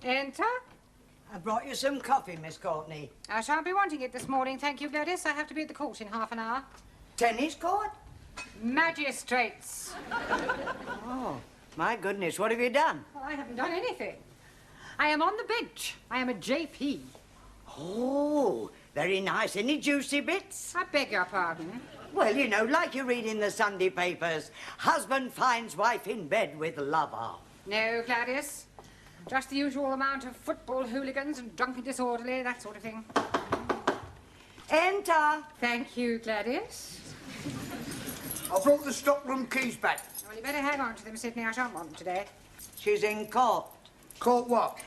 Enter. I brought you some coffee, Miss Courtney. I shan't be wanting it this morning, thank you, Gladys. I have to be at the court in half an hour. Tennis court? Magistrates. Oh, my goodness, what have you done? Well, I haven't done anything. I am on the bench. I am a JP. Oh, very nice. Any juicy bits? I beg your pardon. Well, you know, like you read in the Sunday papers, husband finds wife in bed with lover. No, Gladys. Just the usual amount of football hooligans and drunken disorderly, that sort of thing. Enter. Thank you, Gladys. I brought the stockroom keys back. Well, you better hang on to them, Sidney. I shan't want them today. She's in court. Court what?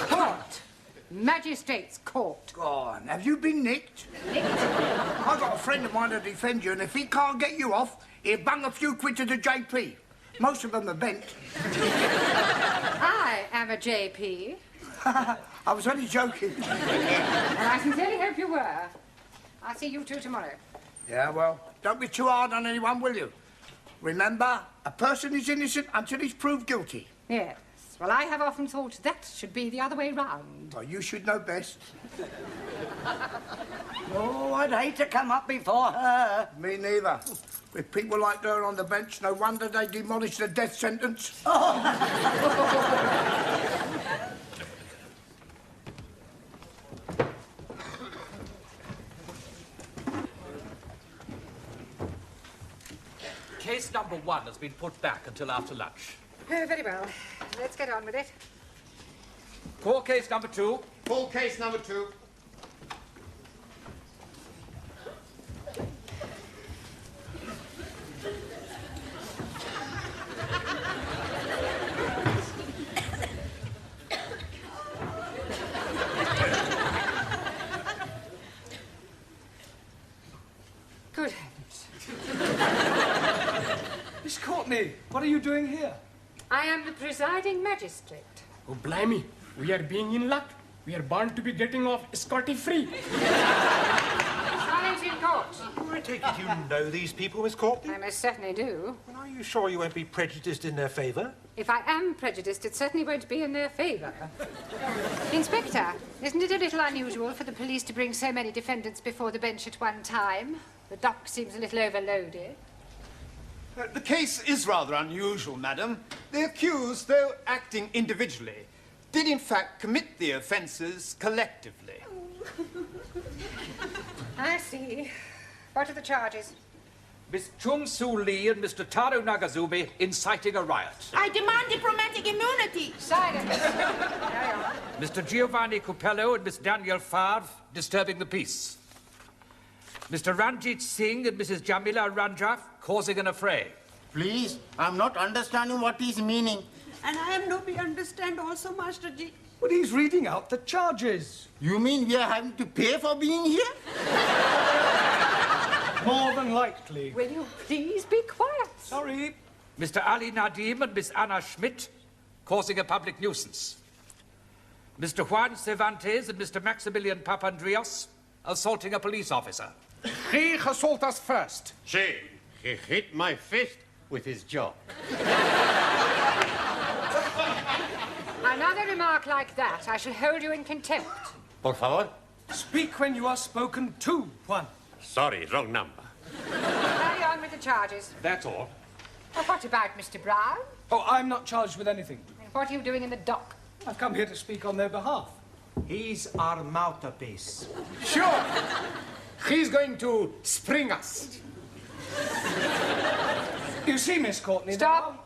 Court. Magistrates' court. Go on, have you been nicked? I've got a friend of mine to defend you, and if he can't get you off, he'll bung a few quid to the JP. Most of them are bent. I am a JP. I was only joking. Well, I sincerely hope you were. I'll see you two tomorrow. Yeah, well, don't be too hard on anyone, will you? Remember, a person is innocent until he's proved guilty. Yes. Well, I have often thought that should be the other way round. Well, you should know best. Oh, I'd hate to come up before her. Me neither. With people like her on the bench, no wonder they demolished the death sentence. Case number 1 has been put back until after lunch. Oh, very well. Let's get on with it. Call case number 2. Call case number 2. Good heavens. Miss Courtney, what are you doing here? I am the presiding magistrate. Oh, blimey. We are being in luck. We are bound to be getting off scotty-free. Silence in court. I take it you know these people, Miss Courtney? I most certainly do. And are you sure you won't be prejudiced in their favour? If I am prejudiced, it certainly won't be in their favour. Inspector, isn't it a little unusual for the police to bring so many defendants before the bench at one time? The dock seems a little overloaded. The case is rather unusual, madam. The accused, though acting individually, did in fact commit the offences collectively. I see. What are the charges? Miss Chung Soo Lee and Mr. Taro Nagazubi inciting a riot. I demand diplomatic immunity. Silence. Carry on. Mr. Giovanni Cupello and Miss Danielle Favre disturbing the peace. Mr. Ranjit Singh and Mrs. Jamila Ranjaf causing an affray. Please, I'm not understanding what he's meaning. And I am nobody understand also, Master Ji. But he's reading out the charges. You mean we are having to pay for being here? More than likely. Will you please be quiet? Sorry. Mr. Ali Nadim and Miss Anna Schmidt causing a public nuisance. Mr. Juan Cervantes and Mr. Maximilian Papandreou assaulting a police officer. He assaulted us first. See, he hit my fist with his jaw. Another remark like that, I shall hold you in contempt. Por favor. Speak when you are spoken to, Juan. Sorry, wrong number. Carry on with the charges. That's all. Well, what about Mr. Brown? Oh, I'm not charged with anything. And what are you doing in the dock? I've come here to speak on their behalf. He's our mouthpiece. Sure. He's going to spring us. You see, Miss Courtney... Stop.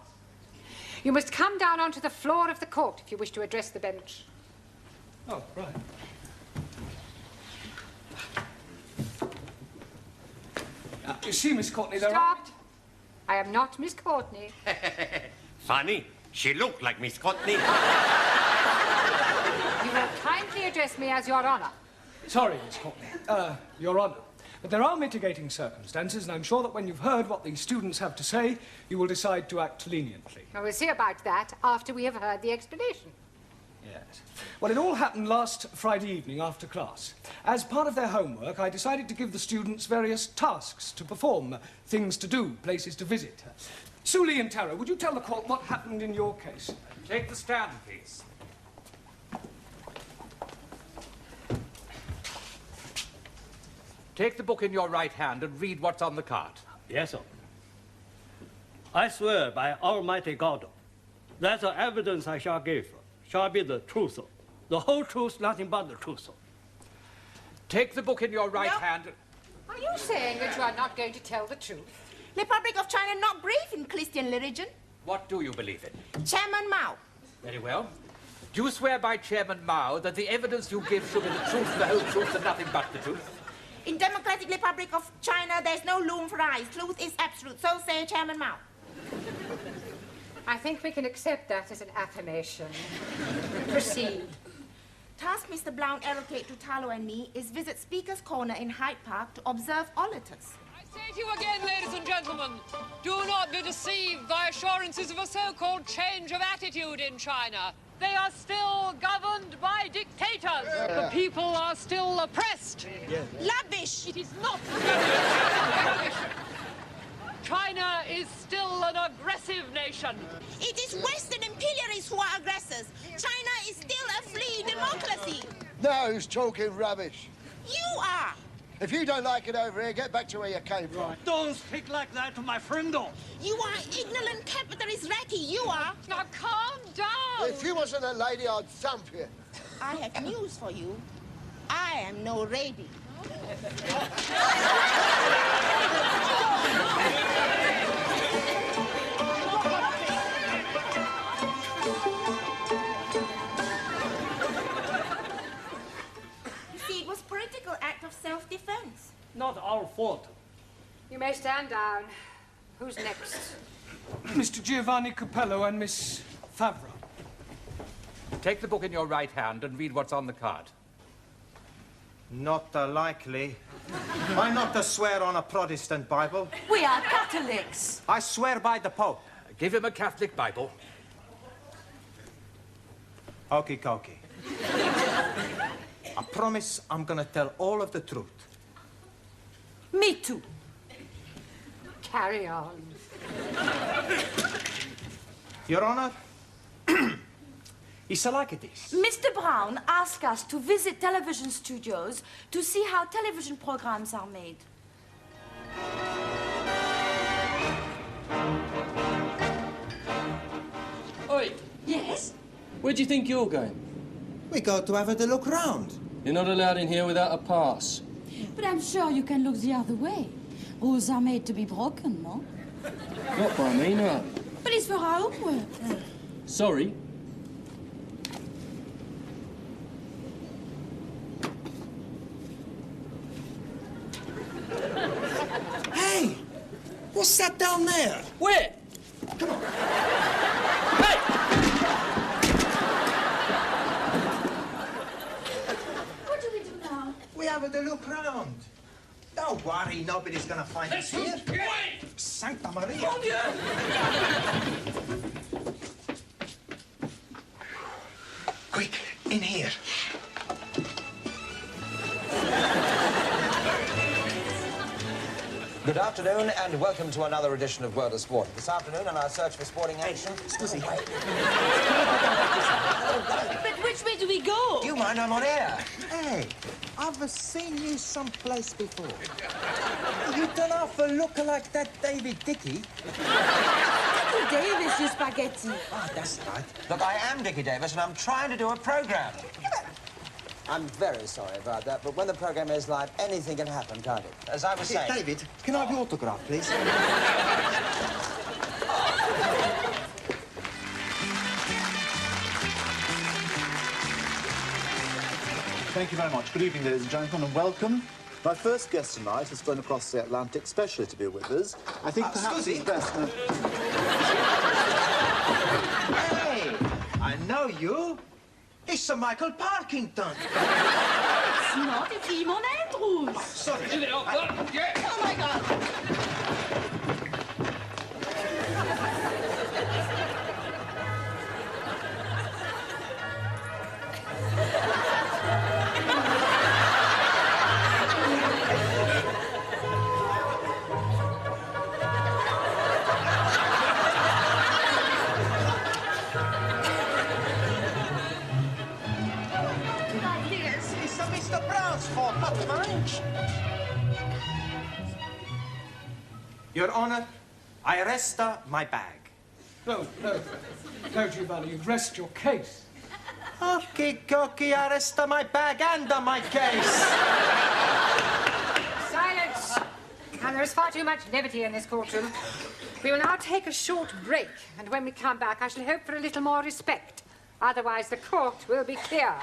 You must come down onto the floor of the court if you wish to address the bench. Oh, right. You see, Miss Courtney, there Stop. I am not Miss Courtney. Funny. She looked like Miss Courtney. You will kindly address me as Your Honour. Sorry, Miss Courtney. Your Honour. But there are mitigating circumstances, and I'm sure that when you've heard what the students have to say, you will decide to act leniently. Well, we'll see about that after we have heard the explanation. Yes. Well, it all happened last Friday evening after class. As part of their homework, I decided to give the students various tasks to perform, things to do, places to visit. Suli and Tara, would you tell the court what happened in your case? Take the stand, please. Take the book in your right hand and read what's on the card. Yes, sir. I swear by Almighty God that the evidence I shall give shall be the truth, the whole truth, nothing but the truth. Take the book in your right hand. Are you saying that you are not going to tell the truth? Republic of China not believe in Christian religion. What do you believe in? Chairman Mao. Very well. Do you swear by Chairman Mao that the evidence you give should be the truth, the whole truth, and nothing but the truth? In Democratic Republic of China, there's no room for lies. Truth is absolute. So say Chairman Mao. I think we can accept that as an affirmation. Proceed. Task Mr. Blount allocate to Talo and me is visit Speaker's Corner in Hyde Park to observe auditors. I say to you again, ladies and gentlemen, do not be deceived by assurances of a so-called change of attitude in China. They are still governed by dictators. The people are still oppressed. Rubbish! It is not rubbish. China is still an aggressive nation. It is Western imperialists who are aggressors. China is still a free democracy. Now who's talking rubbish? You are. If you don't like it over here, get back to where you came from. Don't speak like that to my friendo. You are ignorant capitalist ratty. You are. Now calm down. If you wasn't a lady, I'd thump you. I have news for you. I am no lady. You see, it was political act of self-defense. Not our fault. You may stand down. Who's next? Mr. Giovanni Capello and Miss Favre. Take the book in your right hand and read what's on the card. Not likely. I not swear on a Protestant Bible. We are Catholics. I swear by the Pope. Give him a Catholic Bible. Okie dokie. I promise I'm gonna tell all of the truth. Me too. Carry on. Your Honor, it's like this. Mr. Brown asked us to visit television studios to see how television programs are made. Oi! Yes? Where do you think you're going? We go to have a look round. You're not allowed in here without a pass. But I'm sure you can look the other way. Rules are made to be broken, no? Not by me, no. But it's for our homework. Sorry. Hey! What's that down there? Where? Come on. Hey! What do we do now? We have a look round. Don't worry, nobody's gonna find us here. Santa Maria. Quick, in here. Good afternoon and welcome to another edition of World of Sport. This afternoon in our search for sporting action... Excuse me. But which way do we go? Do you mind? I'm on air. Hey, I've seen you someplace before. You don't have a look like that David Dickey. Dickie Davis, you spaghetti. Ah, that's right. Look, I am Dickie Davis and I'm trying to do a programme. I'm very sorry about that, but when the programme is live, anything can happen, can't it? As I was saying... David, can I have your autograph, please? Thank you very much. Good evening, ladies and gentlemen, and welcome. My first guest tonight has flown across the Atlantic specially to be with us. I think perhaps it's best... Hey, I know you. It's Sir Michael Parkington. It's not, it's Simon Andrews. Sorry. Oh, my God. It's Mr. Brown's fault, not mine. Your Honor, I arrest my bag. No, Giovanni, you rest your case. Okay, I arrest my bag and my case. Silence! And there is far too much levity in this courtroom. We will now take a short break, and when we come back, I shall hope for a little more respect. Otherwise, the court will be clear.